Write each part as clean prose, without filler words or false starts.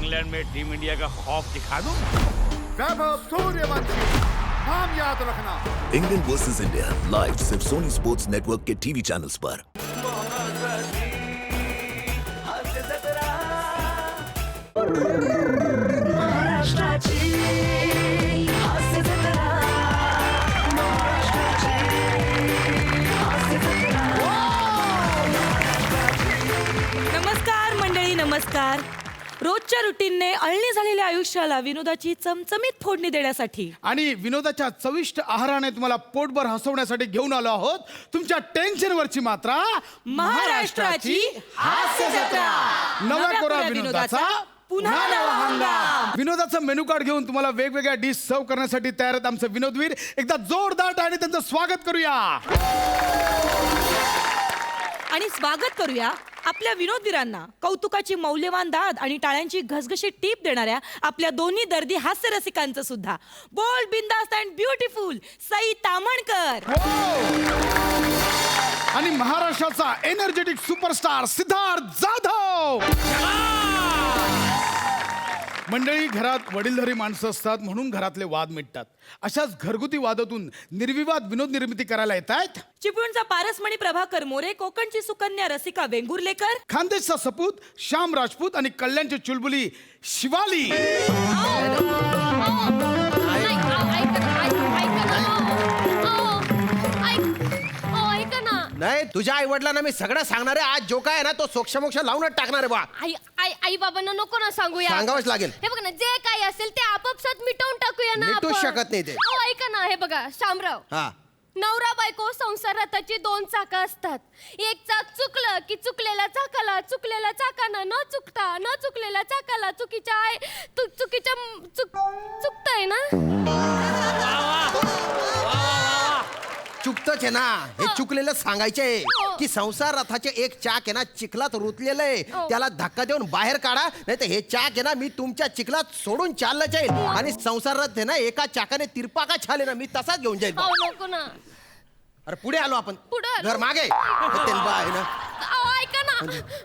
England में team India का खौफ दिखा दूं? वैभव सूर्यवंशी, नाम याद रखना। इंग्लैंड वर्सेस इंडिया लाइव सिर्फ सोनी स्पोर्ट्स नेटवर्क के टीवी चैनल्स पर। नमस्कार मंडळी, नमस्कार. रोजच्या रुटीनने अळणी झालेल्या आयुष्याला विनोदाची चमचमीत फोडणी देण्यासाठी आणि विनोदाच्या चविष्ट आहाराने तुम्हाला पोटभर हसवण्यासाठी घेऊन आलो आहोत तुमच्या टेन्शनवरची मात्रा महाराष्ट्राची हास्य जत्रा. नव्या कोरा विनोदाचा पुन्हा नवा हंगाम. विनोदाचं मेनू कार्ड घेऊन तुम्हाला वेगवेगळ्या डिश सर्व करण्यासाठी तयार आहेत आमचे विनोदवीर. एकदा जोरदार टाळ्यांनी त्यांचं स्वागत करूया. आणि स्वागत करूया आपल्या विनोदवीरांना. कौतुकाची मौल्यवान दाद आणि टाळ्यांची घसघशी टीप देणाऱ्या आपल्या दोन्ही दर्दी हास्य रसिकांचं सुद्धा. Bold, bindaast and beautiful Sai Tamhankar. आणि महाराष्ट्राचा एनर्जेटिक सुपरस्टार सिद्धार्थ जाधव. मंडळी, घरात वडीलधारी माणसं असतात म्हणून घरातले वाद मिटतात. अशाच घरगुती वादातून निर्विवाद विनोद निर्मिती करायला येत आहेत चिपळूणचा पारसमणी प्रभाकर मोरे, कोकणची सुकन्या रसिका वेंगुर्लेकर, खानदेशचा सपूत श्याम राजपूत आणि कल्याणची चुलबुली शिवाली. नाही, तुझ्या आई वडिलांना मी सगळं सांगणार आहे. आज जो काय आहे ना तो सोक्षमोक्ष लावूनच टाकणार आहे बा. आई आई आई बाबांना नको ना सांगूया. सांगावंच लागेल. हे बघा ना, जे काही असेल ते आपापसात मिटवून टाकूया ना. मिटूच आपण. शकत नाही ते. अहो, ऐका ना, हे बघा शामराव, हा, नवरा बायको संसार रथाची दोन चाकं असतात. एक चाक चुकलं की चुकलेल्या चाकाला, चुकलेल्या चाकानं न चुकता, न चुकलेल्या चाकाला चुकीच्या चुकतंय ना. चुकतच आहे ना. हे चुकलेलं सांगायचंय की संसार रथाचे एक चाक आहे ना चिखलात रुतलेलं आहे. त्याला धक्का देऊन बाहेर काढा, नाही तर हे चाक आहे ना मी तुमच्या चिखलात सोडून चाललं जाईल. आणि संसार रथ आहे ना एका चाकाने तिरपाका छाले ना मी तसाच घेऊन जाईल. अहो, नको ना. अरे पुढे आलो आपण. पुढे आलो. घर मागे आहे ना. अहो, ऐका ना.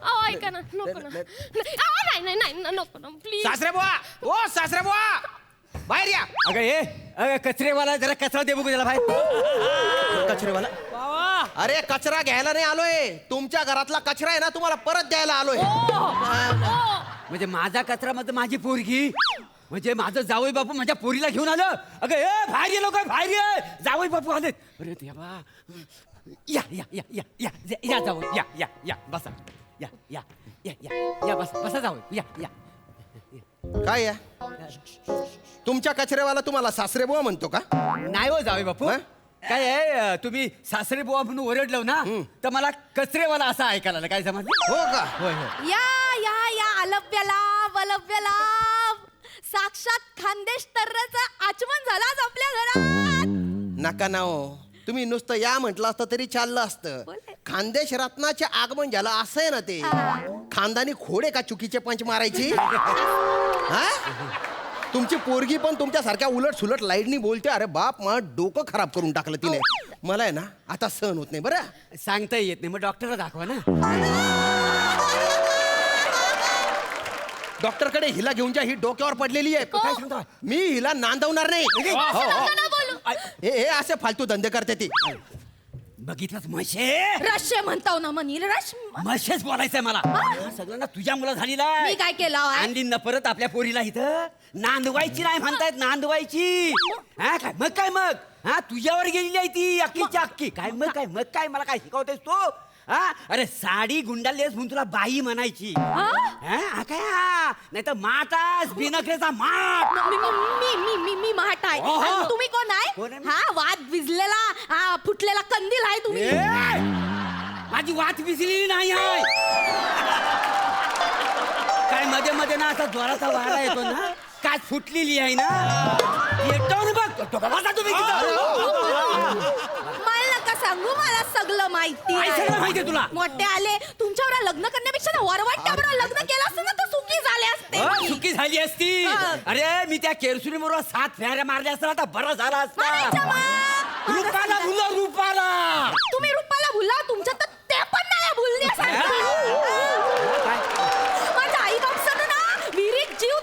अहो, ऐका ना, नको ना. अहो, नाही नाही नाही, नको ना प्लीज. सासरे बुवा, ओ सासरे बुवा, बाहेर या. अगं ये कचरेवाला, जरा कचरा दे बघू त्याला बाहेर. कचरेवाला, अरे कचरा घ्यायला नाही आलोय. तुमच्या घरातला कचरा आहे ना तुम्हाला परत द्यायला आलोय. म्हणजे माझा कचरा म्हणजे माझी पोरगी, म्हणजे माझं जावई बापू माझ्या पोरीला घेऊन आलं. अगं ए बाहेर ये, लोक बाहेर ये, जावई बापू आले. अरे देवा, या या या या या या जावई, या या या बसा, या या या या या बसा बसा जावई, या या. काय या तुमच्या कचरेवाला तुम्हाला सासरे बुवा म्हणतो का? नाही हो जावई बापू, काय आहे तुम्ही सासरे बुवा म्हणून ओरडलो ना तर मला कचरेवाला असं ऐकायला आलं. काय समजलं? हो का? होय होय. या अलव्याला साक्षात खानदेश तर्राचा आचमन झाला आज आपल्या घरात. नका ना हो, तुम्ही नुसतं या म्हटलं असतं तरी चाललं असतं. खानदेश रत्नाचे आगमन झालं असं आहे ना ते. खानदानी खोडे का चुकीचे पंच मारायची? हा, तुमची पोरगी पण तुमच्यासारख्या उलट सुलट लाईटनी बोलते. अरे बाप, मग डोकं खराब करून टाकलं तिने. मला आहे ना आता सहन होत नाही. बरं सांगता येत नाही, मग डॉक्टरला दाखवा ना. डॉक्टरकडे हिला घेऊन जा, ही डोक्यावर पडलेली आहे. काय सांगता? मी हिला नांदवणार नाही. हो, हो. हे असे फालतू धंदे करते ती. बघितलंच म्हशे, रश्य म्हणताव ना म्हणील म्हशेच बोलायचंय मला. सगळं ना तुझ्या मुला झालेला मी काय केलं आहे? आणली ना परत आपल्या पोरीला इथं. नांदवायची नाही म्हणतायत, नांदवायची. हा काय मग, काय मग, हा तुझ्यावर गेलेली आहे ती अक्कीच्या अक्की. काय मग काय मला काय शिकवतेस तू? हा, अरे साडी गुंडालेस म्हणून तुला बाई म्हणायची. हा काय, नाही तर माटास बिनकरेचा माट. मी महाट आहे. ओहो. आणि तुम्ही कोण कोण आहे आहे? मी? हा, वाद विजलेला, हा फुटलेला कंदील आहे तुम्ही. माझी वाट विसरलेली नाही आहे. काय मध्ये मध्ये ना असा जोराचा वारा येतो ना, काय फुटलेली आहे ना. येतो ना बघ तो बाबा तुम्ही मला नका सांगू, मला सगळं माहिती काय आहे. सगळं माहितीये तुला? मोठे आले तुमच्यावर लग्न करण्यापेक्षा ना वरवाट्याबरोबर लग्न केलं असतं ना तर सुखी झाले असते. चुकी झाली असती. अरे मी त्या केरसुनी बरोबर 7 फेऱ्या मारल्या असता तर बरं झाला असता. मारायच्या मग. रूपाला भुला, रूपाला. तुम्ही रुपाला भुला, तुमच्या तर ते पण नाही भुलण्यासारखं. माझ्या आई बापसानं ना विहिरीत जीव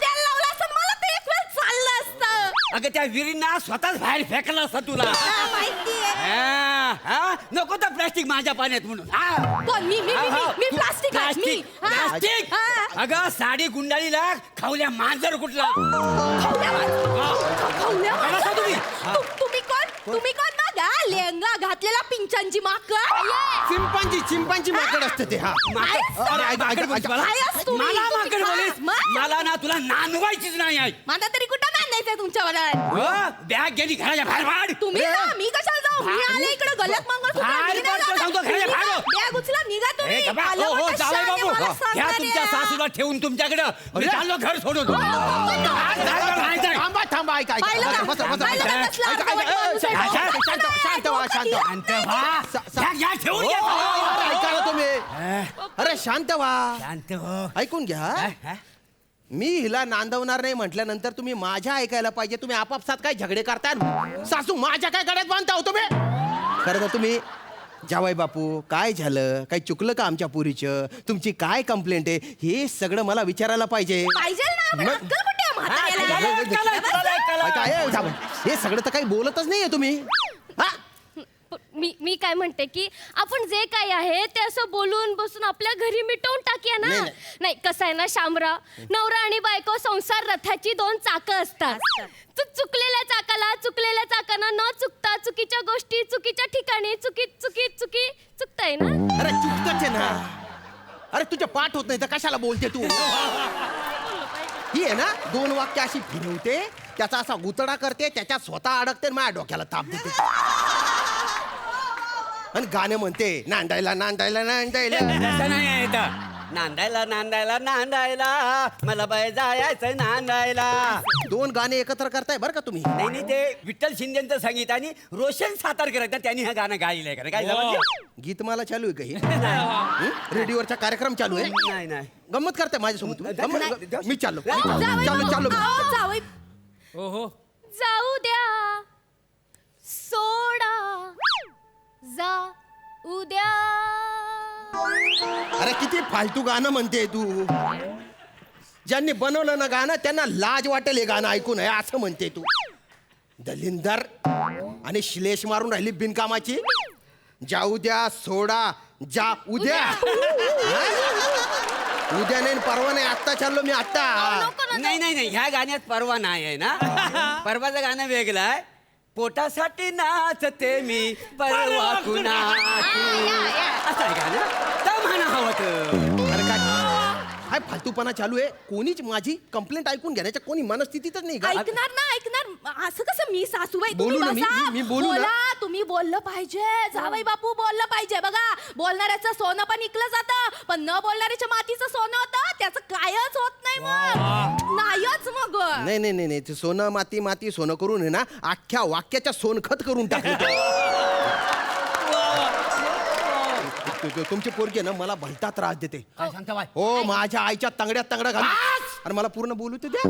अगं त्या विहिरींना स्वतःच बाहेर फेकलं असतं तुला माहितीये नको तर प्लास्टिक माझ्या पाण्यात म्हणून कोण? मी प्लास्टिक आहे, मी. हा. प्लास्टिक हा. अगं साडी गुंडाळीला खावल्या मांजर कुठला खाऊल्या कसा तुम्ही? तुम्ही कोण बघा लेंगा घातलेला पिंचांची माकड चिंपांची माकड असते ते हा माकड बोलते मला? आहेस तुम्ही, मला तुम्ही माकड खा. बोलीस? मग? मला ना तुला नांदवायचीच नाही आहे माझा तरी कुठं नांदायचंय तुमच्यावर बॅग गेली घराच्या बाहेर वाढ तुम्ही ना मी कशाला जाऊ मी आले इकडे गलत बाहेर पडतो, सांगतो, घराच्या बाहेर हो. बॅग उचला निघा तुम्ही ए, गप्पा. आलं हो, हो, वाटतं जावई शाने बाबू मला घ्या सांगणारे. तुमच्या सासूला ठेवून तुमच्याकडं मी चाललो घर सोडून थांबा ऐका पाहिलं का? बसा, बसा, पाहिलं का बसा. कसला ऐका, अर्धवट ऐका, माणूस आहे? शांत व्हा, शांत व्हा. ठेवून हो, घ्या. ऐका ना तुम्ही अरे शांत व्हा शांत हो ऐकून घ्या मी हिला नांदवणार नाही म्हटल्यानंतर तुम्ही माझ्या ऐकायला पाहिजे. तुम्ही आपापसात काय झगडे करता सासू माझ्या काय गड्यात बांधता हो तुम्ही खरं तर तुम्ही जावई बापू काय झालं काही चुकलं का आमच्या पुरीचं तुमची काय कंप्लेंट आहे हे सगळं मला विचारायला पाहिजे पाहिजे ना पण मग- अक्कल कुठे आहे म्हाताऱ्याला? ऐका, हे सगळं तर काही बोलतच नाहीये तुम्ही हा मी काय म्हणते की आपण जे काही आहे ते असं बोलून बसून आपल्या घरी मिटवून टाकूया ना नाही, नाही कसं आहे ना शामराव नवरा आणि बायको संसार रथाची दोन चाकं असतात चुकलेल्या चाकाला न चुकता चुकीच्या गोष्टी चुकीच्या ठिकाणी चुकताय ना अरे चुकतच आहे ना अरे तुझ्या पाठ होत नाही तर कशाला बोलते तू ही आहे ना दोन वाक्य अशी फिरवते त्याचा असा गुतडा करते त्याच्यात स्वतः अडकते आणि माझ्या डोक्याला ताप देते आणि गाणं म्हणते नांदायला तसं नाही आहे इथं. नांदायला मला बाय जायचं नांदायला दोन गाणे एकत्र करताय बरं का तुम्ही नाही नाही ते विठ्ठल शिंदेचं संगीत आणि रोशन सातारकर आहेत ना, त्यांनी हे गाणं गायलंय का काय झालं गीतमाला चालू आहे काही रेडिओवरचा कार्यक्रम चालू आहे नाही नाही गंमत करताय माझ्यासोबत तुम्ही? गंमत- मी चाललो जावई चाललो बापू, जावई हो जाऊ द्या सोडा जा उद्या अरे किती फालतू गाणं म्हणते तू ज्यांनी बनवलं ना गाणं त्यांना लाज वाटेल हे गाणं ऐकून आहे असं म्हणते तू दलिंदर आणि श्लेष मारून राहिली बिनकामाची जाऊ द्या सोडा जा उद्या हा? उद्या नाही परवा नाही आत्ता चाललो मी आत्ता नाही ह्या गाण्यात परवा नाही आहे ना परवाचं गाणं वेगळं आहे पोटासाठी नाचते मी परवा कुणाची असं आहे गाणं तर म्हणा हवं तर अरे काय फालतूपणा चालू आहे कोणीच माझी कंप्लेंट ऐकून घेण्याच्या कोणी मनस्थितीतच नाही का ऐकणार ना ऐकणार असं कसं मी सासूबाई तुम्ही बोलू ना, मी- बसा. मी बोलू ना. बोला तुम्ही बोललं पाहिजे जावई बापू बोललं पाहिजे बघा बोलणाऱ्याचं सोनं पण इकलं जातं पण न बोलणाऱ्याच्या मातीचं सोनं होतं त्याचं कायच होत नाही मग नाहीच मग नाही ते सोनं माती सोनं करून आहे ना अख्ख्या वाक्याच्या सोनखत करून टाकलं तुमची पोरगी आहे ना मला भलता त्रास देते काय सांगता बाय हो माझ्या आईच्या तंगड्यात तंगडा घाल अरे मला पूर्ण बोलू तर द्या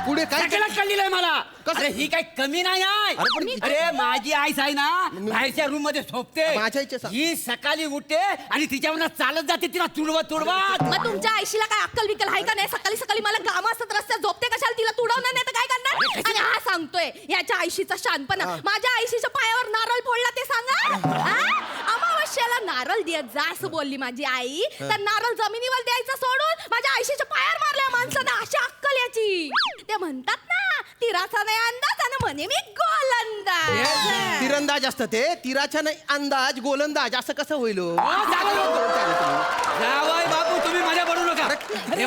पुढे काय सगळं कळलेलं मला कसं? अरे ही काय कमी नाही आहे अरे पण मी- अरे माझी आईच आहे ना बाहेरच्या रूम मध्ये झोपते माझ्या आईचे सांग. ही सकाळी उठते आणि तिच्यावर चालत जाते तिला तुडवत मग तुमच्या आईशीला काय अक्कल बिकल आहे का नाही सकाळी सकाळी मला काम असतात रस्त्यात झोपते कशाला तिला तुडवणार नाही तर काय करणार आणि हा सांगतोय याच्या आईशीचा शानपणा माझ्या आईशीच्या पायावर नारळ फोडला ते सांगा हा? अमावस्याला नारळ देत जा असं बोलली माझी आई तर नारळ जमिनीवर द्यायचं सोडून माझ्या आईशीच्या पायावर मारल्या माणसानं अशी अक्कल याची ते म्हणतात ना तिराचा नाही अंदाज आणि म्हणे मी गोलंदाज तिरंदाज असतं ते तिराच्या नाही अंदाज गोलंदाज असं कसं होईल हो? जावई बापू तुम्ही माझ्या बनू नका हे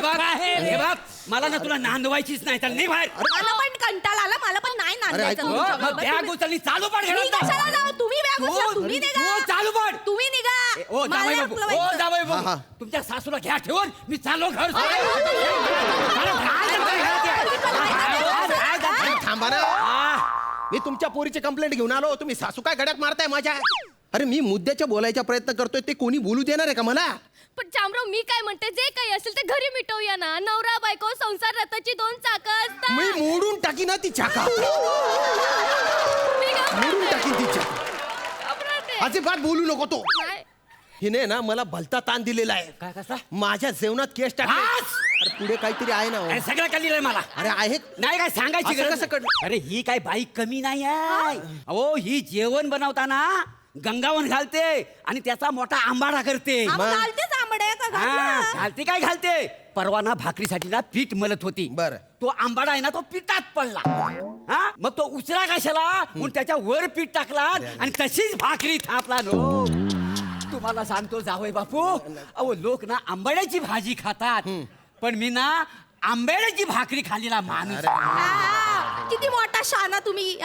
बघ मला ना तुला नांदवायचीच नाही तर नाही बाहेर मला पण कंटाळा आला मला पण नाही नांदायचं ऐक- तुमच्याबरोबर. बॅग उचलली चालू पण मी कशाला जाऊ तुम्ही बॅग उचला तुम्ही निघा चालू पण तुम्ही निघा ओ मला जावई नाही बापू उचलवायचं. ओ जावई हा, हा. बापू तुमच्या सासूला घ्या ठेवून मी चाललो घर अरे थांबा ना मी तुमच्या पोरीची कंप्लेंट घेऊन आलो तुम्ही सासू काय गड्यात मारताय माझ्या अरे मी मुद्द्याच्या बोलायचा प्रयत्न करतोय ते कोणी बोलू देणार आहे का मला पण शामराव मी काय म्हणते जे काही असेल ते घरी मिटवूया ना नवरा बायको संसार रथाची दोन चाकं असतात मी मोडून टाकी ना ती चाका मी घाबरते. मोडून टाकीन ती चाका घाबरते. अजिबात बोलू नको तो नाही. हिने ना मला भलता ताण दिलेला आहे काय कसा माझ्या जेवणात केस टाकले अरे पुढे काहीतरी आहे ना हो. अरे सगळं कळलेलं आहे मला. अरे आहेत नाही काय सांगायची असं गरज कसं नाही. अरे ही काय बाई कमी नाही आहे. अहो ही जेवण बनवताना गंगावन घालते आणि त्याचा मोठा आंबाडा करते. घालतेच आंबड्या का हा, घालते? घालते काय घालते. परवाना भाकरीसाठी ना पीठ मलत होती. बरं. तो आंबाडा आहे ना तो पिठात पडला. हा मग तो उचला कशाला म्हणून त्याच्या वर पीठ टाकला आणि तशीच भाकरी थापला. नो तुम्हाला सांगतो जावई बापू, अहो लोक ना आंबाड्याची भाजी खातात पण मी ना आंबेड्याची भाकरी खाल्लेला माणूस. किती मोठा शाना तुम्ही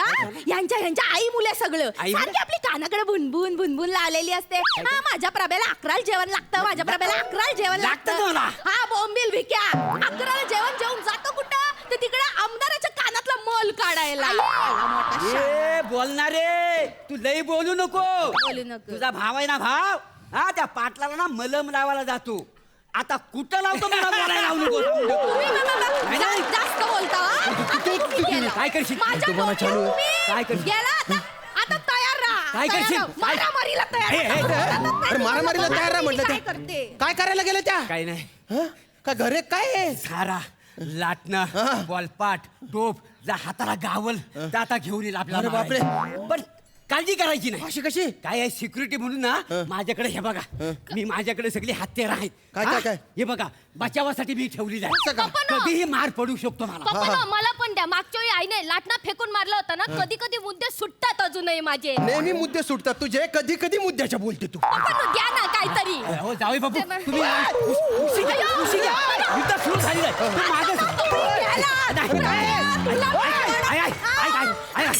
यांच्या आई मुले सगळं आई मुले? सारखी आपली कानाकडे बुनबुन बुनबुन लावलेली असते. हा माझ्या प्रभेला 11 जेवण लागतं, माझ्या प्रभेला 11 जेवण लागतं लागतं. तुम्हाला? हा बोंबील भिक्या 11 जेवण जेवून जातो कुठं तर तिकडे आमदाराच्या कानातला मल काढायला. एवढा मोठा शाना. ए बोलणारे तू लई बोलू नको. बोलू नको. तुझा भाव आहे ना भाव, हा त्या पाटलाला ना मलम लावायला जातो. आता कुठं लावतो मला बोलायला लावू नको. तुम्ही नाही, नाही. जास्त बोलता हा? काय करशील? माझ्या तुम्हाला चालू आहे. डोक्यात काय तुम्ही करशील? गेला आता. आता तयार राहा. काय तयार करशील? राहा. मारामारीला तयार हे, हे, राहा. अरे मारामारीला तयार राहा म्हटलं काय ते. करते? काय करायला गेल्या त्या काय नाही. हं? काय घरे काय आहे? सारा लाटणं बॉलपाट टोप जा हाताला गावल तर आता घेऊन येईल अरे आपल्याला. बापरे. पण काळजी करायची नाही. अशी कशी काय आहे सिक्युरिटी म्हणून ना माझ्याकडे हे बघा मी माझ्याकडे सगळी हत्यार आहेत. काय, हा? काय, काय? हे बघा बचावासाठी मी ठेवलेली आहे. असं का? कधीही मार पडू शकतो मला. पप्पा मला पण द्या. मागच्या वेळी आईने लाटणं फेकून मारलं होतं ना, कधी कधी मुद्दे सुटतात अजूनही माझे. नेहमी मुद्दे सुटतात तुझे. कधी कधी मुद्द्याच्या बोलते तू. पप्पा द्या ना काहीतरी. हो जावे बाबू ते ना. तुम्ही उशी घ्या, उशी घ्या. युद्ध सुरू झालेलं आहे. तू मागं सर. नाही, नाही. I, I, I, I, I, I.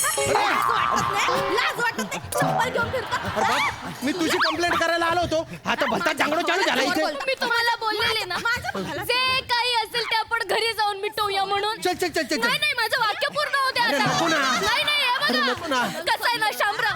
लाज वाटत नाही. चप्पल घेऊन फिरता. अरे बाप, मी तुझी कंप्लेंट करायला आलो होतो. आता भलता जांगडो चालू झाला इथे. मी तुम्हाला बोललेले ना जे काही असेल ते आपण घरी जाऊन मिटवूया म्हणून. चल चल चल चल नाही नाही माझं वाक्य पूर्ण होते अरे आता. नको ना. नाही नाही अरे हे नको ना. बघा कसं आहे ना शामराव,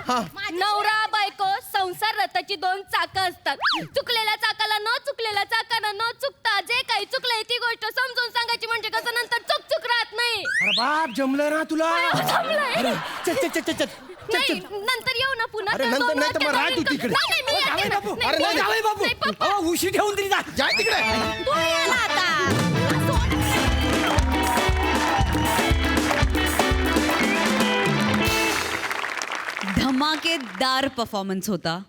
नवरा बायको संसार रथाची 2 चाकं असतात. चुकलेल्या चाकाला न चुकलेल्या चाकानं न चुकता जे काही चुकलंय ती गोष्ट समजून सांगायची म्हणजे कसं नंतर चुक राहत नाही. अरे बाप जमलं ना तुला. जमलंय. अरे चल चल चल चल चल नाही नंतर येऊ ना पुन्हा. अरे तर नंतर 2 नाही तर मग राह तू वाक्यात तिकडे. नाही, नाही, मी येते जावे ना. बाबू नाही, अरे नाही, जावे बाबू नाही, पप्पा. अहो, उशी ठेवून तरी जा. जाय तिकडे. तू याला आता. धमाकेदार परफॉर्मन्स होता.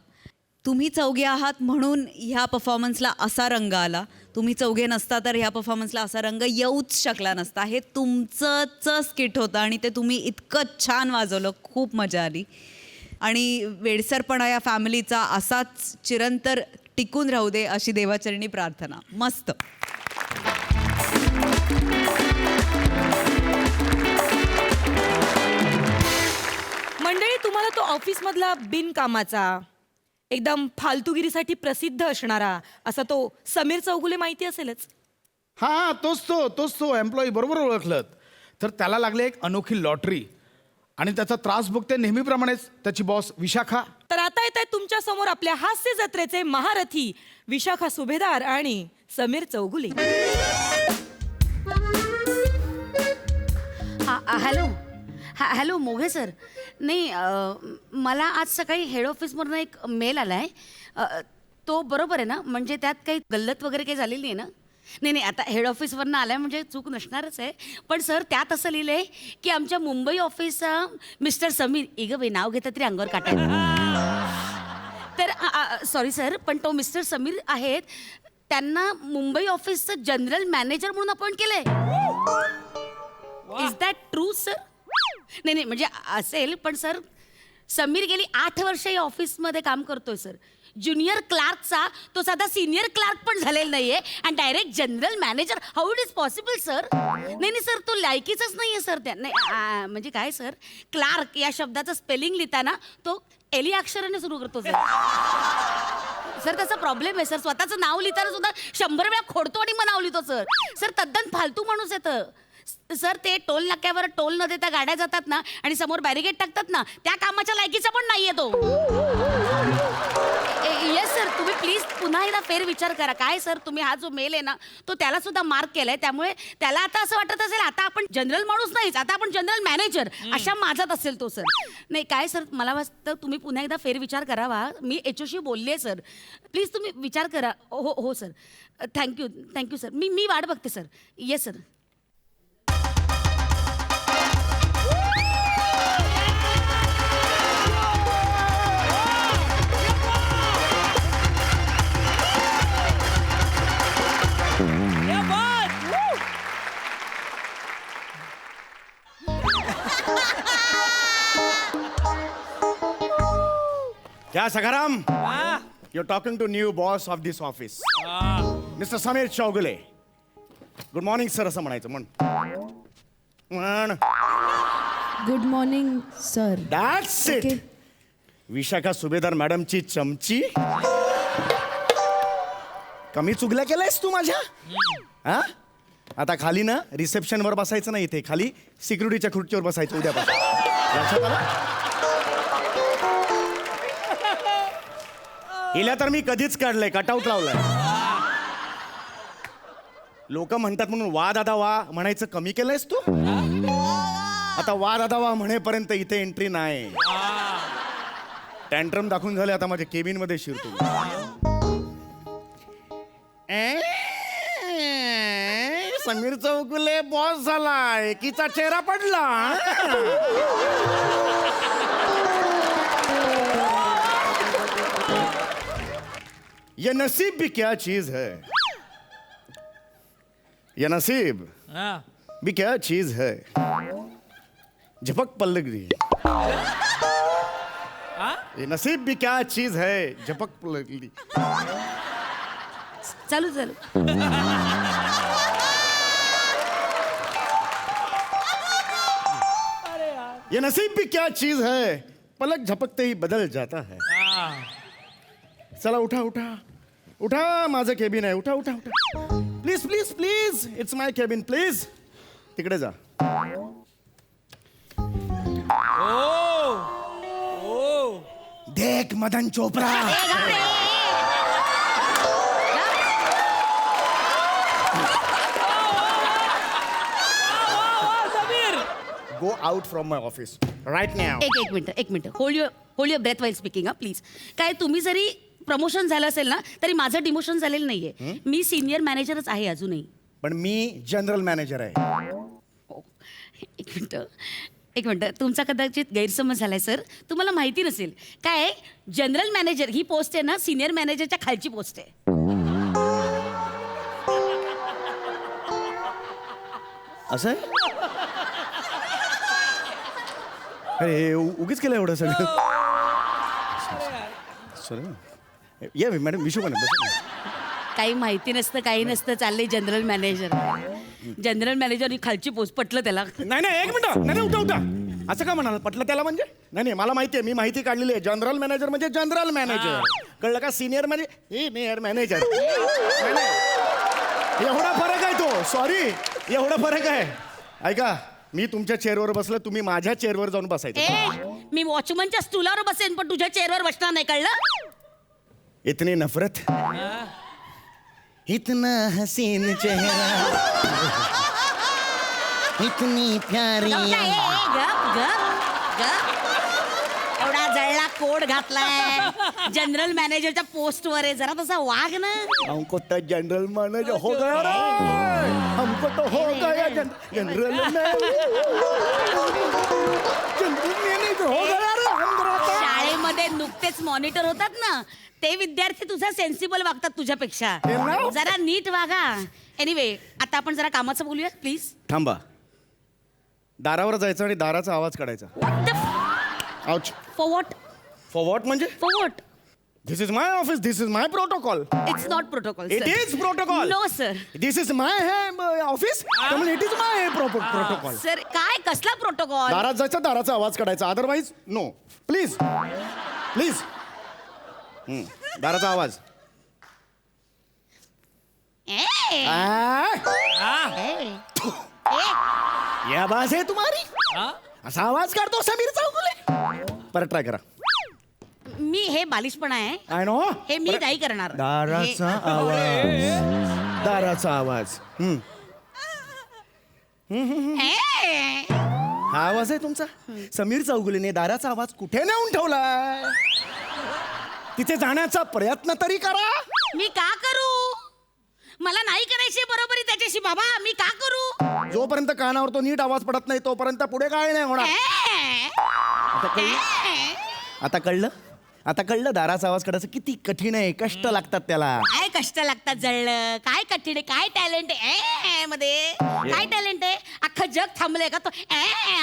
तुम्ही चौघे आहात म्हणून ह्या परफॉर्मन्सला असा रंग आला. तुम्ही चौघे नसता तर ह्या परफॉर्मन्सला असा रंग येऊच शकला नसता. हे तुमचंच स्किट होतं आणि ते तुम्ही इतकं छान वाजवलं. खूप मजा आली आणि वेडसरपणा या फॅमिलीचा असाच चिरंतर टिकून राहू दे अशी देवाचरणी प्रार्थना. मस्त. मंडळी तुम्हाला तो ऑफिसमधला बिनकामाचा एकदम फालतूगिरीसाठी प्रसिद्ध असणारा असा तो समीर चौगुले माहिती असेलच. हा तोच तो एम्प्लॉई बरोबर ओळखलं. तर त्याला लागले एक अनोखी लॉटरी आणि त्याचा त्रास बघते नेहमीप्रमाणेच त्याची बॉस विशाखा. तर आता येत आहे तुमच्या समोर आपल्या हास्य जत्रेचे महारथी विशाखा सुभेदार आणि Sameer Chougule. Hello hello Moghe sir. नाही मला आज सकाळी हेड ऑफिसमधून एक मेल आला आहे. तो बरोबर आहे ना? म्हणजे त्यात काही गल्लत वगैरे काही झालेली आहे ना? नाही आता हेड ऑफिसवरनं आला आहे म्हणजे चूक नसणारच आहे. पण सर त्यात असं लिहिलं आहे की आमच्या मुंबई ऑफिसचा मिस्टर समीर इगं बाई नाव घेतं तरी अंगावर काटा येतो. तर सॉरी सर पण तो मिस्टर समीर आहेत त्यांना मुंबई ऑफिसचं जनरल मॅनेजर म्हणून अपॉइंट केलं आहे. Is that true sir? नाही म्हणजे असेल पण सर समीर गेली 8 वर्ष या ऑफिसमध्ये काम करतोय सर. ज्युनियर क्लार्कचा तो साधा सिनियर क्लार्क पण झालेला नाहीये आणि direct general manager. How it is possible sir? नाही सर तो लायकीच नाहीये सर. त्या नाही म्हणजे काय सर क्लार्क या शब्दाचं स्पेलिंग लिहिताना तो एली अक्षराने सुरू करतो सर. सर त्याचा प्रॉब्लेम आहे सर. स्वतःचं नाव लिहिताना सुद्धा 100 वेळा खोडतो आणि मग नाव लिहितो सर. सर तद्दन फालतू माणूस येतं सर ते टोल नाक्यावर टोल न देता गाड्या जातात ना आणि समोर बॅरिगेड टाकतात ना, त्या कामाच्या लायकीचा पण नाहीये तो. येस सर, तुम्ही प्लीज पुन्हा एकदा फेर विचार करा. काय सर, तुम्ही हा जो मेल आहे ना तो त्याला सुद्धा मार्क केलाय, त्यामुळे त्याला आता असं वाटत असेल आता आपण जनरल माणूस नाहीच, आता आपण जनरल मॅनेजर अशा माझ्यात असेल तो सर. नाही काय सर, मला वाटतं तुम्ही पुन्हा एकदा फेर विचार करावा. मी HOशी बोलले सर, प्लीज तुम्ही विचार करा. हो हो सर, थँक्यू सर. मी वाट बघते सर. Yes sir. क्या Sakharam, you're talking to new boss of this office, Mr. Sameer Chougule. Good morning sir असं म्हणायचं म्हण. Good morning sir. That's it. Vishakha Subhedar मॅडमची चमची. कमी चुगल्या केलायस तू माझ्या. हा, आता खाली ना रिसेप्शनवर बसायचं नाही, इथे खाली सिक्युरिटीच्या खुर्चीवर बसायचं उद्यापासून. लक्षात आलं? हिला तर मी कधीच काढलंय, कटआउट लावलंय. लोक म्हणतात म्हणून वा दादा वा म्हणायचं कमी केलंयस तू. आता वा दादा वा म्हणेपर्यंत इथे एंट्री नाही. टँट्रम दाखवून झाले, आता माझ्या केबिन मध्ये शिरतो. समीर चौगुले बॉस झाला, एकीचा चेहरा पडला. ये नसीब भी क्या चीज है, ये नसीब भी क्या चीज है. झपक पलक दी. ये नसीब भी क्या चीज है, झपक पलक दी. चालू. ये नसीब भी क्या चीज है, पलक झपकते ही बदल जाता है. चला उठा उठा उठा, माझं केबिन आहे. उठा उठा उठा, please please please, it's my cabin, please. तिकडे जा. देख Madan Chopra. Go out from my office right now. एक minute. Hold your breath while speaking. Please. काय तुम्ही जरी प्रमोशन झालं असेल ना तरी माझं डिमोशन झालेलं नाहीये. मी सिनियर मॅनेजरच आहे अजूनही. पण मी जनरल मॅनेजर आहे. एक मिनिट, तुमचा कदाचित गैरसमज झालाय सर. तुम्हाला माहिती नसेल काय, जनरल मॅनेजर ही पोस्ट आहे ना सिनियर मॅनेजरच्या खालची पोस्ट आहे. असं आहे? अरे उगीच केलं एवढं सगळं. सर या मॅडम, विशू पण काही माहिती नसतं, काही नसतं, चाललंय जनरल मॅनेजर ही खालची पोस्ट. पटलं त्याला? नाही नाही, एक मिनिट. नाही उठा उठा. असं का म्हणाल? पटलं त्याला म्हणजे? नाही मला माहिती आहे, मी माहिती काढलेली आहे. जनरल मॅनेजर म्हणजे जनरल मॅनेजर, कळलं का? सिनियर म्हणजे सिनियर मॅनेजर. एवढा फरक आहे तो. सॉरी, एवढा फरक आहे. ऐका, मी तुमच्या चेअरवर बसलं, तुम्ही माझ्या चेअरवर जाऊन बसायचं. मी वॉचमनच्या स्टूलावर बसेन पण तुझ्या चेअरवर बसणार नाही, कळलं? इतनी नफरत, इतना हसीन चेहरा, इतनी प्यारी. एवढा जळला कोट घातलाय, जनरल मॅनेजरच्या पोस्टवर आहे, जरा तसा वाग ना. हमको तो जनरल मैनेजर हो गया रे, हमको तो हो गया जनरल मैनेजर हो गया रे. शाळेमध्ये नुकतेच मॉनिटर होतात ना ते विद्यार्थी तुझा सेन्सिबल वागतात तुझ्यापेक्षा. जरा नीट वागा. एनिवे, आता आपण जरा कामाचं बोलूया प्लीज. थांबा. दारावर जायचं आणि दाराचा आवाज काढायचा. Ouch. For what? For what म्हणजे? For what? This is my office, this is my protocol. It's not protocol. It is protocol. No sir. This is my office, त्यामुळे it is my protocol. Sir काय, कसला protocol? दारात जायचं, दाराचा आवाज काढायचा, otherwise no. Please please. दाराचा आवाज. ये आवाज आहे तुम्हारी असा आवाज काढतो समीर चौगुले परत ट्राय करा मी हे बालिशपणा आहे आय नो हे मी नाही करणार दाराचा आवाज दाराचा आवाज हे- हा आवाज आहे तुमचा समीर चौगुलेने दाराचा आवाज कुठे नेऊन ठेवलाय तिथे जाण्याचा प्रयत्न तरी करा मी का करू मला नाही करायची बरोबरी त्याच्याशी बाबा मी का करू जोपर्यंत कानावर तो नीट आवाज पडत नाही तोपर्यंत पुढे काय नाही होणार आता कळलं आता कळलं दाराचा आवाज काढायचं किती कठीण आहे कष्ट लागतात त्याला काय कष्ट लागतात जळलं काय कठीण आहे काय टॅलेंट आहे मध्ये काय टॅलेंट आहे अख्खं जग थांबलंय का तो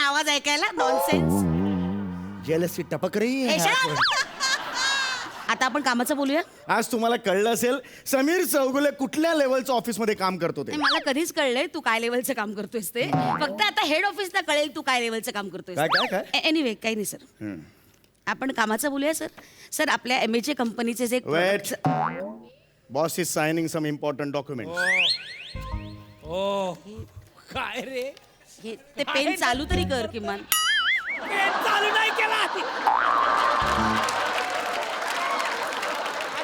आवाज ऐकायला नॉनसेन्स जेलसी टपक रही है आता आपण कामाचं बोलूया आज तुम्हाला कळलं असेल समीर चौगुले कुठल्या लेवलचं ऑफिस मध्ये काम करतो ते नाही, मला कधीच कळलंय तू काय लेवलचं काम करतोयस ते फक्त आता हेड ऑफिसला कळेल तू काय लेवलचं काम करतोयस काय, काय, काय? एनिवे काही नाही सर आपण कामाचं बोलूया सर सर आपल्या MHA कंपनीचे जे wet products- boss is signing some important document ओ काय रे ते पेन चालू तरी कर किमान चालू नाही केला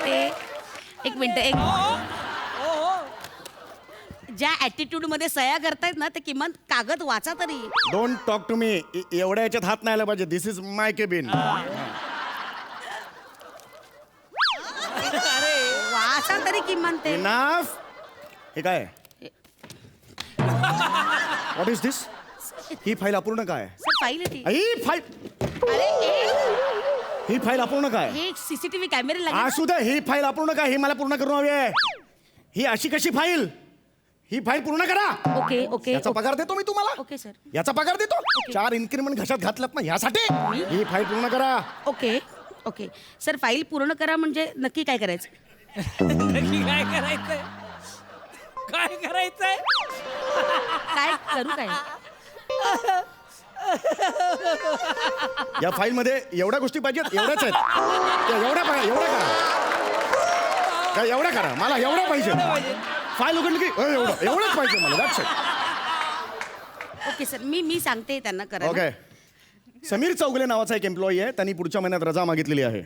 ते एक मिनिट एक ज्या ऍटिट्यूड मध्ये सह्या करतायत ना ते किमान कागद वाचा तरी डोंट टॉक टू मी एवढ्या याच्यात हात नाही आला पाहिजे दिस इज माय केबिन वाचा तरी किमान ते इनाफ हे काय what is this he file अपूर्ण काय सर फाईल आहे ती ही फाईल अरे ही फाईल अपूर्ण काय हे CCTV कॅमेरे लागले असू दे ही फाईल अपूर्ण काय ही मला पूर्ण करून हवी आहे ही अशी कशी फाईल ही फाईल पूर्ण करा ओके ओके याचा पगार देतो मी तुम्हाला ओके सर याचा पगार देतो 4 इन्क्रीमेंट घशात घातलात ना यासाठी ही फाईल पूर्ण करा ओके ओके सर फाईल पूर्ण करा म्हणजे नक्की काय करायचं काय करायचंय काय करायचंय काय करू काय या फाईल मध्ये एवढ्या गोष्टी पाहिजेत एवढ्याच आहेत त्या एवढ्या करा मला एवढ्या पाहिजे फाईल उघडली की एवढंच पाहिजे मला दॅट्स इट ओके सर मी सांगते त्यांना करा ओके समीर चौगुले नावाचा एक एम्प्लॉई आहे त्यांनी पुढच्या महिन्यात रजा मागितलेली आहे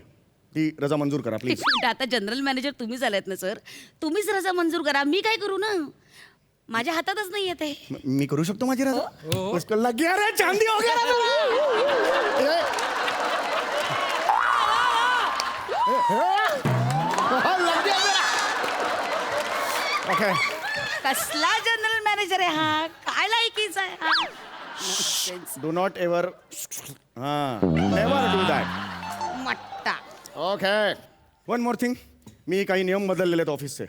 ती रजा मंजूर करा प्लीज आता जनरल मॅनेजर तुम्हीच आलात ना सर तुम्हीच रजा मंजूर करा मी काय करू ना माझ्या हातातच नाही येते मी करू शकतो माझी रजा उसको लग गया रे चांदी हो गया ओके कसला जनरल मॅनेजर आहे हा काय लायकीचा आहे हा Nonsense. Do not ever never do that मट्टा ओके वन मोर थिंग मी काही नियम बदललेले आहेत ऑफिसचे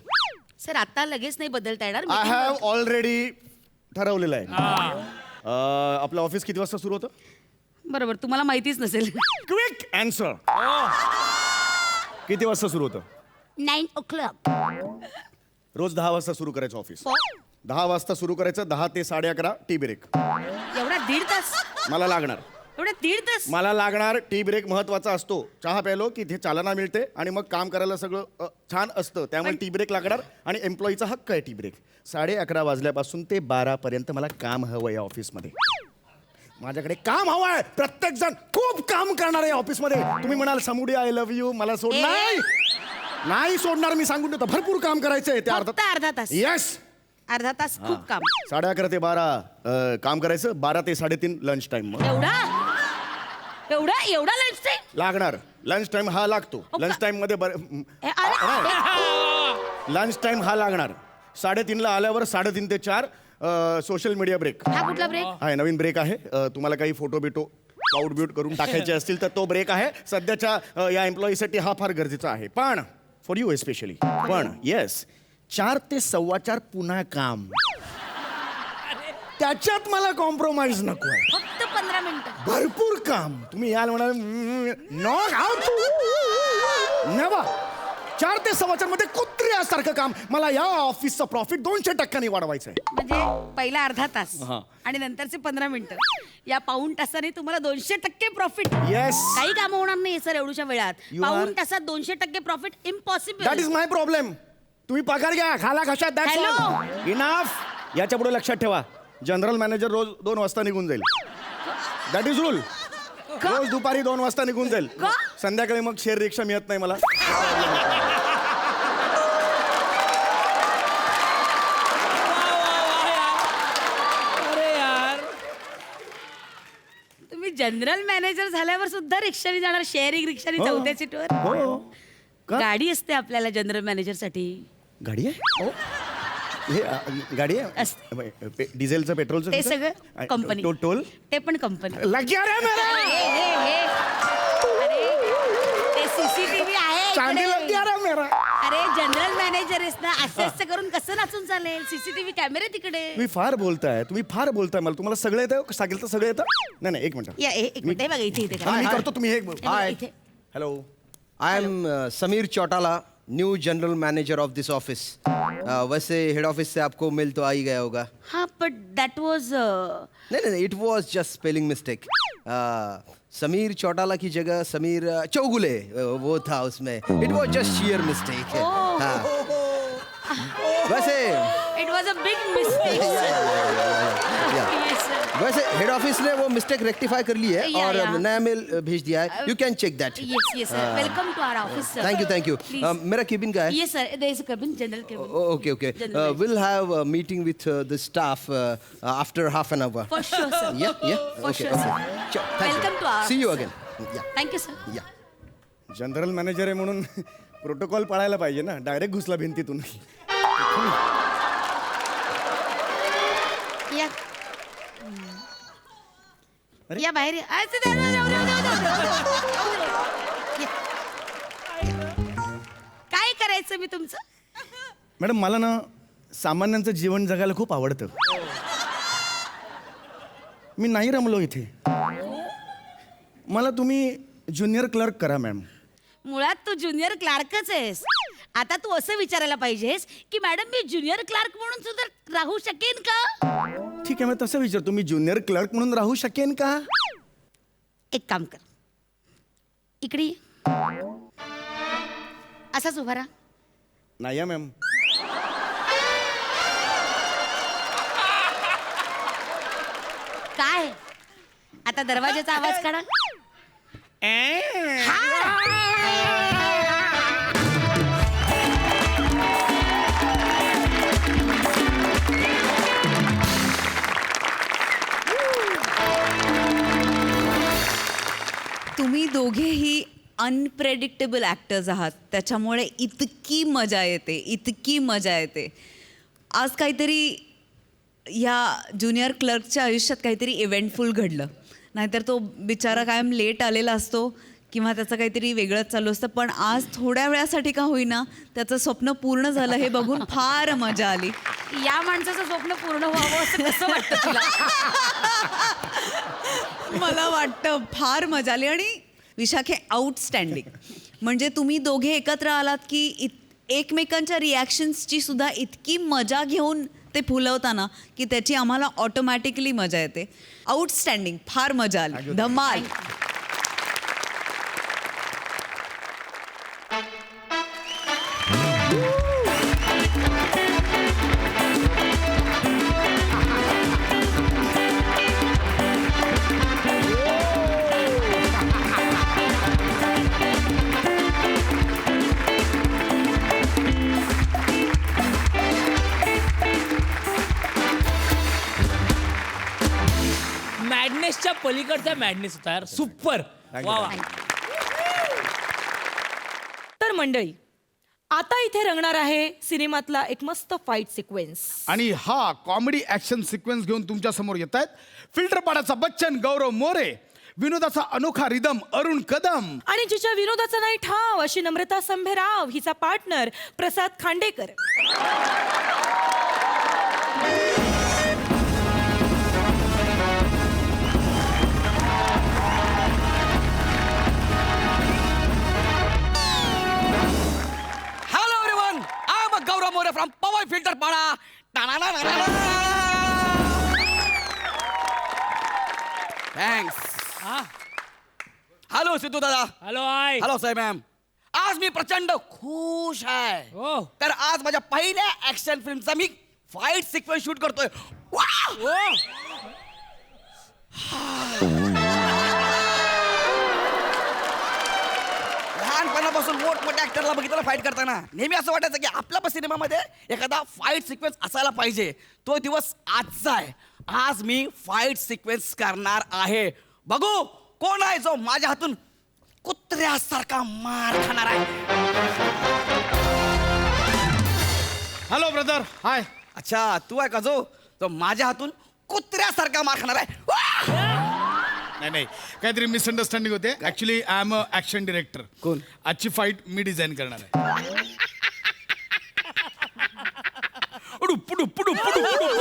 सर आता लगेच नाही बदलता येणार आय meeting हॅव ऑलरेडी ठरवलेलं आहे आपलं ऑफिस किती वाजता सुरू होतं बरोबर तुम्हाला माहितीच नसेल क्विक अँसर किती वाजता सुरू होतं 9 रोज 10 वाजता सुरू करायचं ऑफिस 10 वाजता सुरू करायचं 10 ते 11:30 टी ब्रेक एवढा 1.5 तास मला लागणार एवढा 1.5 तास मला लागणार टी ब्रेक महत्वाचा असतो चहा प्यायलो की इथे चालना मिळते आणि मग काम करायला सगळं छान असतं त्यामुळे टी ब्रेक लागणार आणि एम्प्लॉईचा हक्क आहे टी ब्रेक 11:30 वाजल्यापासून ते 12 पर्यंत मला काम हवं आहे ऑफिसमध्ये माझ्याकडे काम हवं आहे प्रत्येक जण खूप काम करणार आहे ऑफिसमध्ये तुम्ही म्हणाल समुडी आय लव्ह यू मला सोडणार नाही सोडणार मी सांगून देतो भरपूर काम करायचंय ते फक्त अर्धा तास येस अर्धा तास खूप काम 11:30 ते 12 काम करायचं 12 ते 3:30 लंच टाइम एवढा लंच टाइम लागणार लंच टाइम हा लागतो लंच टाइम मध्ये लंच टाइम हा लागणार 3:30 ला आल्यावर 3:30 ते 4 सोशल मीडिया ब्रेक हा कुठला ब्रेक आहे नवीन ब्रेक आहे तुम्हाला काही फोटो बिटो क्लाउड ब्यूट करून टाकायचे असतील तर तो ब्रेक आहे सध्याच्या या एम्प्लॉईसाठी हा फार गरजेचा आहे पण फॉर यू एस्पेशली पण येस 4 ते 4:15 पुन्हा काम त्याच्यात मला कॉम्प्रोमाइज नको आहे फक्त 15 मिनिटं भरपूर काम तुम्ही याल म्हणाल नो नेवा 4 ते 4:15 मध्ये कुत्र्यासारखं काम मला या ऑफिसचं प्रॉफिट 200% वाढवायचं आहे म्हणजे पहिला अर्धा तास हा. आणि नंतरचे 15 मिनिटं या पाऊण तासाने तुम्हाला 200% प्रॉफिट येस काही काम होणार नाही सर एवढ्या वेळात You पाऊण are- तासात 200% profit that is impossible my problem तुम्ही पगार घ्या खाला कशात Hello? इनाफ याच्या पुढे लक्षात ठेवा जनरल मॅनेजर रोज 2 वाजता निघून जाईल. That is rule. रोज दुपारी 2 वाजता निघून जाईल. संध्याकाळी मग शेअर रिक्षा मिळत नाही मला. अरे यार, तुम्ही जनरल मॅनेजर झाल्यावर सुद्धा रिक्षाने जाणार, शेअरिंग रिक्षाने 4थ्या सीटवर. हो का? गाडी असते आपल्याला जनरल मॅनेजर साठी. गाडी आहे? हे गाडी आहे डिझेलचं पेट्रोलचं ते सगळं कंपनी. टोल ते पण कंपनी. लग गया रे मेरा. अरे ते सीसीटीव्ही आहे चांदी इकडे. लग गया रे मेरा. अरे जनरल मॅनेजर आहेस ना, असं करून कसं नाचून चालेल? सीसीटीव्ही कॅमेरे तिकडे. तुम्ही फार बोलताय मला. तुम्हाला सगळं येतं? सांगितलं सगळं येतं? नाही एक मिनिट. एक मिनिट हे बघा इथे इथे मी करा. करतो. तुम्ही हे बघा, इथे. Hello, I am Sameer Chautala, new general manager of this office. वैसे हेड ऑफिस से आपको मेल तो आ ही गया होगा. हाँ बट दैट वाज नहीं, इट वाज just spelling mistake. Sameer Chautala की जगह समीर चौगुले वो था उसमें. इट वाज जस्ट शियर मिस्टेक. वैसे it was a big mistake. वैसे हेड ऑफिस ने वो मिस्टेक रेक्टिफाई कर ली है Yeah, और yeah. नया मेल भेज दिया है. You can check that. Yes sir, welcome to our office sir. Thank you. मेरा केबिन का है. Yes sir, there is a cabin, general cabin. Okay. General. We'll have a meeting with the staff after half an hour. For sure sir. Yeah. For Okay. sure, sir. Sure. Thank Welcome you. to our See you office, again. Yeah. Thank you sir. Yeah. General manager आहे म्हणून protocol पाळायला पाहिजे ना. Direct घुसला भिंतीतून. या या बाहेर या. काय करायचं मी तुमचं? मॅडम मला ना सामान्यांचं जीवन जगायला खूप आवडतं. मी नाही रमलो इथे. मला तुम्ही ज्युनियर क्लर्क करा मॅम. मुळात तू ज्युनियर क्लार्कच आहेस. आता तू असं विचारायला पाहिजेस की मॅडम मी ज्युनियर क्लार्क म्हणून सुद्धा राहू शकेन का? ठीक आहे, मग तसं विचारतो. मी ज्युनियर क्लर्क म्हणून राहू शकेन का? एक काम कर, इकडे ये. असाच उभा राहा. नाही मॅम. काय आता दरवाजाचा आवाज काढा. तुम्ही दोघेही अनप्रेडिक्टेबल ॲक्टर्स आहात, त्याच्यामुळे इतकी मजा येते. आज काहीतरी ह्या ज्युनियर क्लर्कच्या आयुष्यात काहीतरी इव्हेंटफुल घडलं. नाहीतर तो बिचारा कायम लेट आलेला असतो किंवा त्याचं काहीतरी वेगळंच चालू असतं. पण आज थोड्या वेळासाठी का होईना त्याचं स्वप्न पूर्ण झालं हे बघून फार मजा आली. या माणसाचं स्वप्न पूर्ण व्हावं असं कसं वाटतं तुला? मला वाटतं फार मजा आली. आणि विशाखे आउटस्टँडिंग. म्हणजे तुम्ही दोघे एकत्र आलात की एकमेकांच्या रिॲक्शन्सची सुद्धा इतकी मजा घेऊन ते फुलवताना की त्याची आम्हाला ऑटोमॅटिकली मजा येते. आउटस्टँडिंग, फार मजा आली, धमाल. मॅडनेसच्या पलीकडचा मॅडनेस होता यार. सुपर. वा. तर मंडळी, आता इथे रंगणार आहे सिनेमातला एक मस्त फाईट सिक्वेन्स. आणि हा कॉमेडी ऍक्शन सिक्वेन्स घेऊन तुमच्या समोर येत आहेत फिल्टरपाडाचा बच्चन गौरव मोरे, विनोदाचा अनोखा रिदम अरुण कदम, आणि जिच्या विनोदाचा नाही ठाव अशी नम्रता संभेराव, हिचा partner Prasad Khandekar. Hello everyone, I am Gaurav More from Powai Filter Pada. Thanks. Hello Sidhu दादा. हॅलो आय. हॅलो साहेब मॅम. आज मी प्रचंड खुश आहे. तर आज माझ्या पहिल्या ऍक्शन फिल्मचा मी फाईट सिक्वेन्स शूट करतोय. वाव! मोठमोठ्या ऍक्टरला बघितलं फाईट करताना नेहमी असं वाटायचं की आपल्या सिनेमामध्ये एखादा फाईट सिक्वेन्स असायला पाहिजे. तो दिवस आजचा आहे. आज मी फाईट सिक्वेन्स करणार आहे. बघू कोण आहे जो माझ्या हातून कुत्र्यासारखा मार खाणार आहे. हॅलो ब्रदर, हाय. अच्छा तू आहे का जो माझ्या हातून कुत्र्यासारखा मार खाणार आहे. नाही काहीतरी मिसअंडरस्टँडिंग होते. Actually I am a action director. कोण? आजची फाईट मी डिझाईन करणार आहे. डुप्पू डुप्पू डुप्पू डुप्पू डुप्पू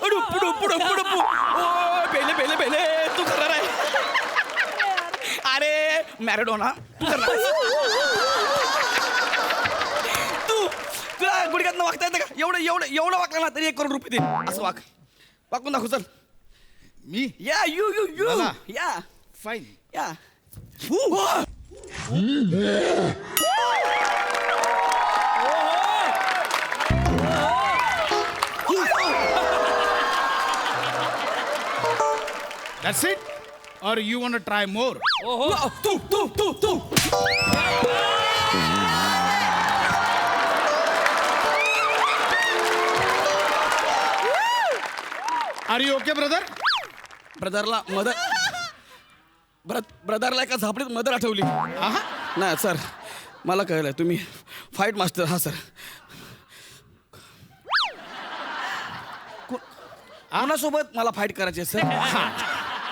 डुप्पू डुप्पू डुप्पू डुप्पू. ओ बेले बेले बेले तू करणार आहे. अरे मॅरेडोना तू करणार तू तुला गुडघ्यातनं वागता येतं का? एवढं वागला ना तरी 1 करोड रुपये दे. असं वाकून दाखव. चल मी या यू मला? या फाईन. या That's it? Or you want to try more? Tu Are you okay, brother? ब्रदरला ब्रदरला एका झापडीत मदर आठवली. नाही सर मला कळलंय तुम्ही फाईट मास्टर. हा सर कोणासोबत मला फाईट करायची आहे सर?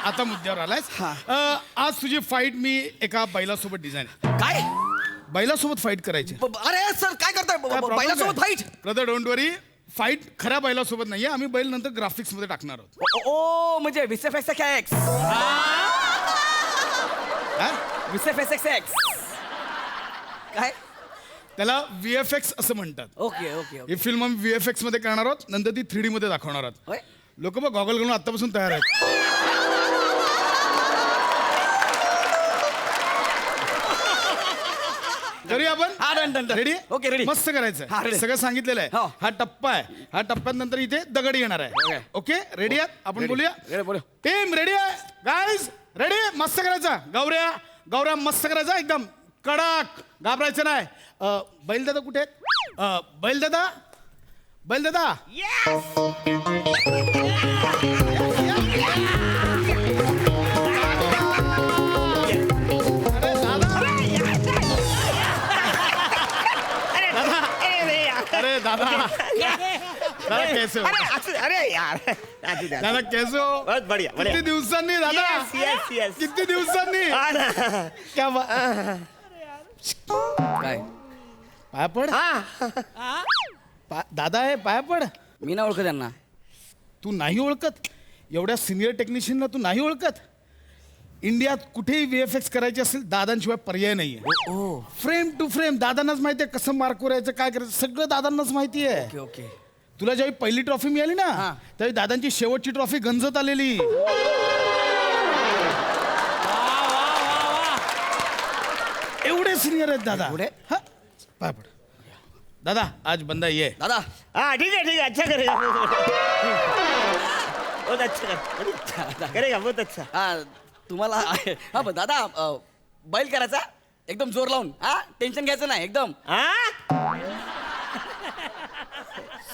आता मुद्द्यावर आलायस. आज तुझी फाईट मी एका बैलासोबत डिझाईन. काय बैलासोबत फाईट करायची. अरे सर काय करताय बैलासोबत fight? Brother don't worry. Fight खऱ्या बैलासोबत नाहीये. आम्ही बैल नंतर ग्राफिक्स मध्ये टाकणार आहोत. ओ म्हणजे विसेफेक्स काय त्याला VFX असं म्हणतात. ओके ओके ही फिल्म आम्ही VFX मध्ये करणार आहोत. नंतर ती 3D मध्ये दाखवणार आहोत. लोक मग गॉगल घालून आतापासून तयार आहेत. करूया आपण. रेडी? Okay ready. मस्त करायचं. सगळं सांगितलेलं आहे. हा टप्पा आहे. हा टप्प्यानंतर इथे दगड येणार आहे. ओके रेडी आहात? आपण बोलूया. टीम रेडी आहे? Guys ready? मस्त करायचा. गौऱ्या मस्त करायचा एकदम कडक. घाबरायचं नाही. बैलदादा कुठे आहेत? बैलदादा अरे दादा कैसे हो? अरे यार दादा कैसे हो? बहुत बढ़िया किती दिवसांनी दादा? किती दिवसांनी? क्या काय पाया पड. दादा आहे पाया पड. मी ना ओळखत त्यांना. तू नाही ओळखत? एवढ्या सिनियर टेक्निशियनला तू नाही ओळखत? इंडियात कुठेही VFX करायचे असेल दादांशिवाय पर्याय नाहीये. फ्रेम टू फ्रेम दादांनाच माहिती आहे कसं मार्क करायचं काय करायचं सगळं दादांनाच माहिती आहे. ओके तुला ज्यावेळी पहिली ट्रॉफी मिळाली ना त्यावेळी दादांची शेवटची ट्रॉफी गंजत आलेली. एवढे सिनियर आहेत दादा. पाय पड दादा. आज बंदा ये दादा. हाँ ठीक है अच्छा करेगा बहुत अच्छा करेगा बहुत अच्छा. तुम्हाला हा पण दादा बैल करायचा एकदम जोर लावून. हा टेन्शन घ्यायचं नाही एकदम.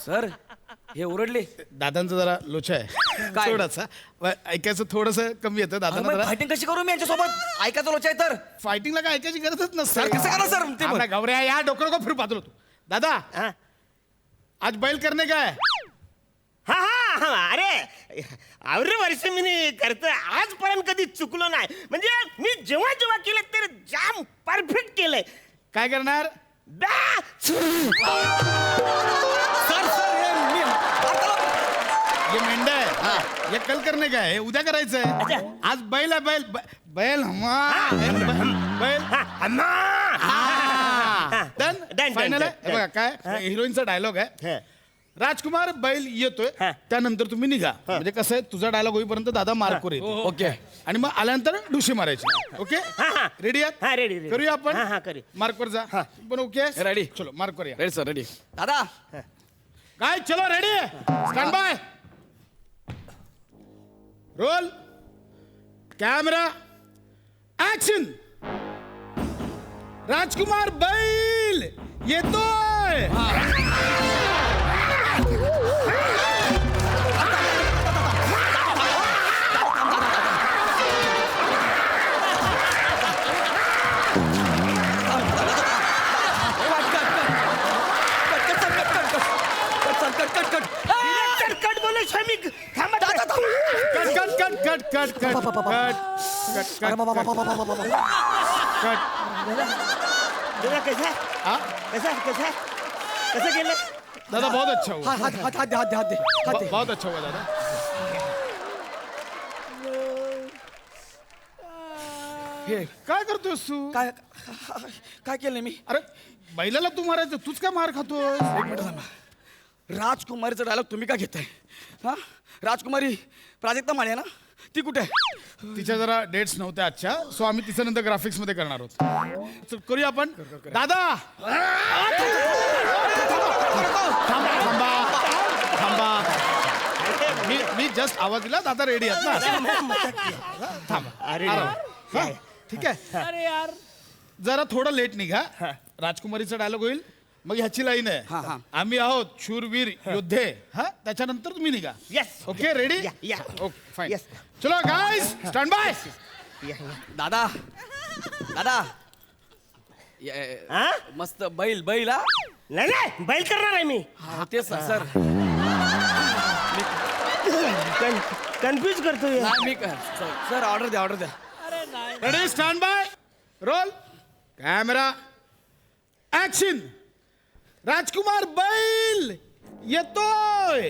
सर हे ओरडले. दादांचा जरा लोचा आहे थोडासा. ऐकायचं थोडस कमी येतं दादा. फायटिंग कशी करू मी यांच्यासोबत? ऐकायचं लोचा आहे तर फायटिंगला काय ऐकायची गरजच नसते. सर कसं करा सर ते आपल्या गौऱ्या या डोकर को फिर पातलो तू. दादा आज बैल करने का है? हाँ अरे अरे वर्ष मी करतोय आजपर्यंत कधी चुकलो नाही. म्हणजे मी जेव्हा केलं तर जाम परफेक्ट केलंय. काय करणार? ये मेंढा है. ये कल करने का है. उद्या करायचं आहे. आज बैल आहे. बैल बैल डन फायनल आहे. बघा काय हिरोईनचा डायलॉग आहे. राजकुमार बैल येतोय त्यानंतर तुम्ही निघा. म्हणजे कसं आहे तुझा डायलॉग होईपर्यंत दादा मार्क करू. ओके आणि मग आल्यानंतर डुशी मारायची. ओके रेडी आहात? रेडी करूया आपण. मार्क वर जा. पण ओके रेडी. चलो मार्क करूया. Ready sir ready. दादा काय चलो ready. Stand by. Roll camera action. राजकुमार बैल येतोय. कट बोले मी थांबा cut cut cut cut cut cut cut cut कैसा हाँ? कैसा कैसा कैसा केलं दादा बहुत अच्छा हुआ. हात हात हात हात हात दे हात दे बहुत अच्छा हुआ दादा. हे काय करतोस तू? काय काय केलं मी अरे बैलाला तू मारायचं, तूच काय मार खातोस? एक मिनिट थांबा. राजकुमारीचा डायलॉग तुम्ही का घेताय हा राजकुमारी प्राजक्ता माळे ना ती कुठे आहे तिच्या जरा डेट्स नव्हत्या आजच्या, सो आम्ही तिचं नंतर ग्राफिक्स मध्ये करणार आहोत. चल, करूया आपण. दादा थांबा थांबा थांबा. मी जस्ट आवाज दिला, दादा रेडी आहेत ना. थांबा. आराम. हा, ठीक आहे. अरे यार जरा थोडं लेट निघा. राजकुमारीचा डायलॉग होईल, मग ह्याची लाईन हा. आहे, आम्ही आहोत शूरवीर योद्धे. हा, त्याच्यानंतर तुम्ही निघा. Yes. Okay ready. या ओके फाईन. Yes. चलो गाइस स्टँड बाय. दादा दादा मस्त बैल बैल हा नाही नाही बैल करणार आहे मी. हा तेच सर कन्फ्यूज करतोय. नाही मी सर ऑर्डर द्या ऑर्डर द्या ready stand by roll camera action. राजकुमार बैल येतोय.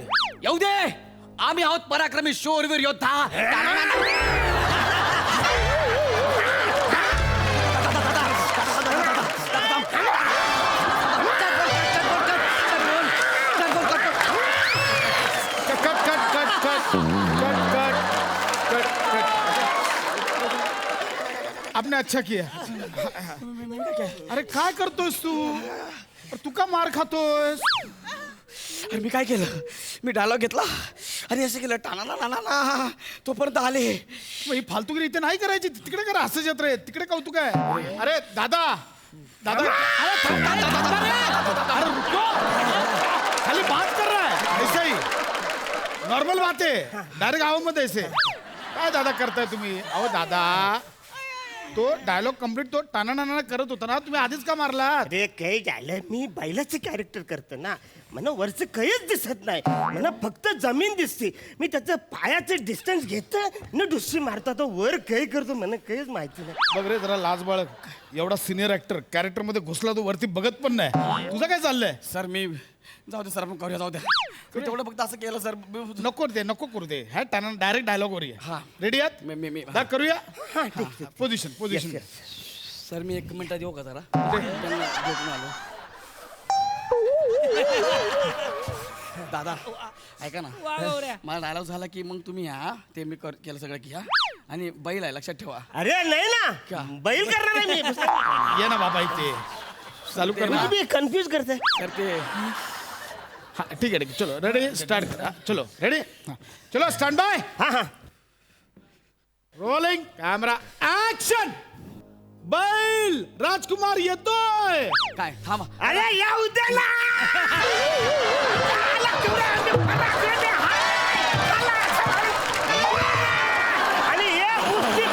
येऊ दे आम्ही आहोत पराक्रमी शूरवीर योद्धा. Cut cut cut cut cut cut cut cut. आपने अच्छा किया. अरे काय करतोस तू? तू का मार खातोस? अरे मी काय केलं मी डायलॉग घेतला आणि असं केलं टाना ना ना ना तोपर्यंत आले. मग ही फालतूगिरी इथे नाही करायची, तिकडे करा. असं येत रे, तिकडे कौतुक आहे. अरे दादा दादा अरे थांब, थांब, थांब, थांब रे. अरे रुको, खाली बात कर रहा है ऐसे ही. नॉर्मल बात आहे, डायरेक्ट आवामध्ये ऐसे काय दादा करताय तुम्ही? अहो दादा तो डायलॉग कम्प्लीट तो टाना नाना करत होता ना, तुम्ही आधीच का मारला? अरे काही झालं, मी बैलाचे कॅरेक्टर करतो ना, मला वरचं काहीच दिसत नाही, मला फक्त जमीन दिसते. मी त्याचं पायाचं डिस्टन्स घेतो न दुसरी मारतो, तो वर काही करतो मला काहीच माहिती नाही. बघ रे जरा लाज बाळग. एवढा सिनियर ऍक्टर कॅरेक्टर मध्ये घुसला, तो वरती बघत पण नाही. तुझं काय चाललंय? सर मी जाऊ दे सर आपण करूया जाऊ द्या. मी तेवढं फक्त असं केलं सर. नको दे, नको करू दे. ह्या टाना डायरेक्ट डायलॉग वर हा. रेडी आहात? मी दा करूया. Position position. सर मी 1 मिनिटात येऊ का जरा त्यांना भेटून आलो. दादा ऐका ना वा गौऱ्या. मला डायलॉग झाला की मग तुम्ही या ते मी केलं सगळं की या आणि बैल आहे लक्षात ठेवा. अरे नाही क्या? ना, बैल करणार आहे मी. ये ना बाबा इथे चालू कर ना. तुम्ही कन्फ्यूज करताय. तर ते हाँ ठीक है चलो रेडी स्टार्ट. चलो रेडी. चलो स्टैंड बाय. हा हा रोलिंग कॅमेरा ऍक्शन. बैल राजकुमार येतोय. काय थांबा अरे या उद्याला आणि हे कुस्ती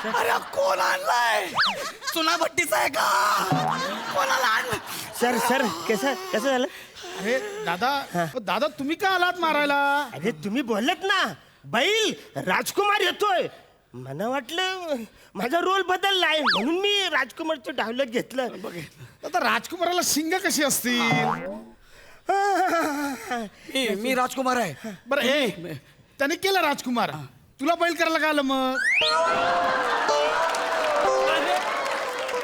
अरे कोण आणलाय चुनाभट्टीचा आहे का कोणाला आणलं. सर सर कसं कसं झालं? अरे दादा दादा तुम्ही का आलात मारायला? अरे तुम्ही बोलत ना बैल राजकुमार येतोय, मला वाटलं माझा रोल बदललाय म्हणून मी राजकुमारचं डायलॉग घेतलं. आता राजकुमाराला शिंग कशी असतील? मी राजकुमार आहे. बरं हे त्याने केलं राजकुमार, तुला बैल करायला काय आलं मग?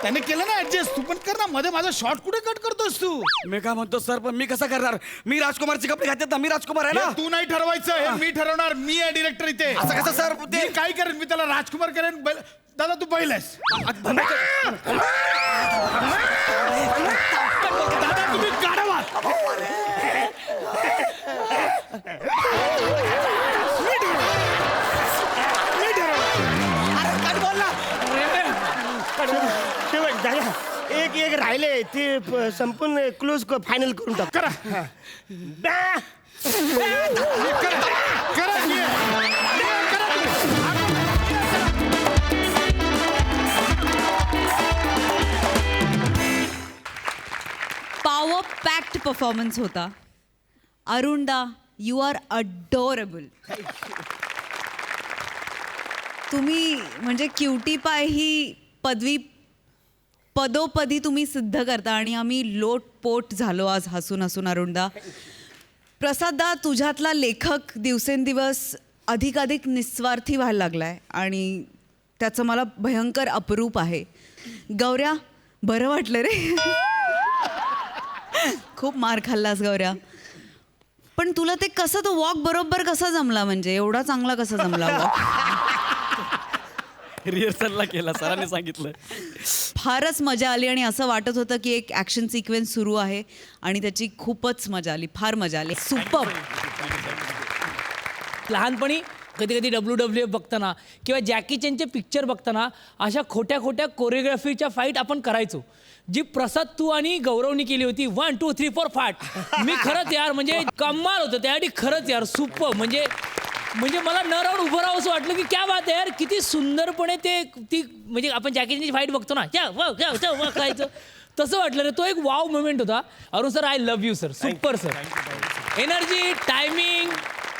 त्याने केलं ना ऍडजस्ट, तू पण कर ना. मध्ये माझा शॉट कुठे कट करतोस तू? मी काय म्हणतो सर, पण मी कसं करणार? मी राजकुमारचे कपडे घातले ना, मी राजकुमार आहे ना. हे तू नाही ठरवायचं, हे मी ठरवणार. मी आहे डिरेक्टर इथे. असं कसं सर? मी काय करेन, मी त्याला राजकुमार करेन. दादा तू बैल आहेस. दादा तुम्ही गाढव आहात. शेवट झाला. एक राहिले ते संपूर्ण क्लोज फायनल करून टाक. करा पॉवर पॅक्ड परफॉर्मन्स होता. अरुणदा, यू आर अडोरेबल. तुम्ही म्हणजे क्युटी पाय ही पदोपदी तुम्ही सिद्ध करता आणि आम्ही लोटपोट झालो आज हसून हसून. अरुणदा, प्रसाददा, तुझ्यातला लेखक दिवसेंदिवस अधिकाधिक निस्वार्थी व्हायला लागलाय आणि त्याचं मला भयंकर अप्रूप आहे. गौऱ्या, बरं वाटलं रे. खूप मार खाल्लास गौऱ्या, पण तुला ते कसं तो वॉक बरोबर कसा जमला? म्हणजे एवढा चांगला कसा जमला वॉक? रिहर्सलला केला, सरांनी सांगितलं. फारच मजा आली आणि असं वाटत होतं की एक ॲक्शन सिक्वेन्स सुरू आहे आणि त्याची खूपच मजा आली, फार मजा आली. सुपर. लहानपणी कधी कधी WWF बघताना किंवा जॅकी चॅनचे पिक्चर बघताना अशा खोट्या खोट्या कोरिओग्राफीच्या फाईट आपण करायचो, जी प्रसाद तू आणि गौरवनी केली होती. 1 2 3 4 फाट. मी खरंच यार म्हणजे कमाल होतं त्यासाठी. खरंच यार सुपर. म्हणजे मला न राहून उभं राहावं असं वाटलं की क्या बात आहे यार, किती सुंदरपणे ती म्हणजे आपण जॅकीची फाईट बघतो ना, करायचं तसं वाटलं रे. तो एक वाव मोमेंट होता. Arun sir, I love you sir. Super sir. Energy, timing,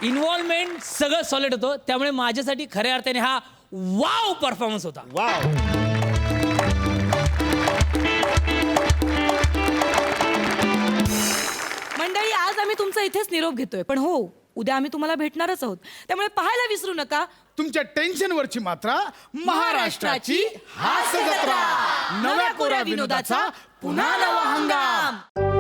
involvement सगळं सॉलिड होतं. त्यामुळे माझ्यासाठी खऱ्या अर्थाने हा वाव परफॉर्मन्स होता. मंडळी, आज आम्ही तुमचा इथेच निरोप घेतोय, पण हो, उद्या आम्ही तुम्हाला भेटणारच आहोत. त्यामुळे पाहायला विसरू नका तुमच्या टेन्शनवरची मात्रा महाराष्ट्राची हास्य जत्रा. नव्या कोऱ्या विनोदाचा पुन्हा नवा हंगाम.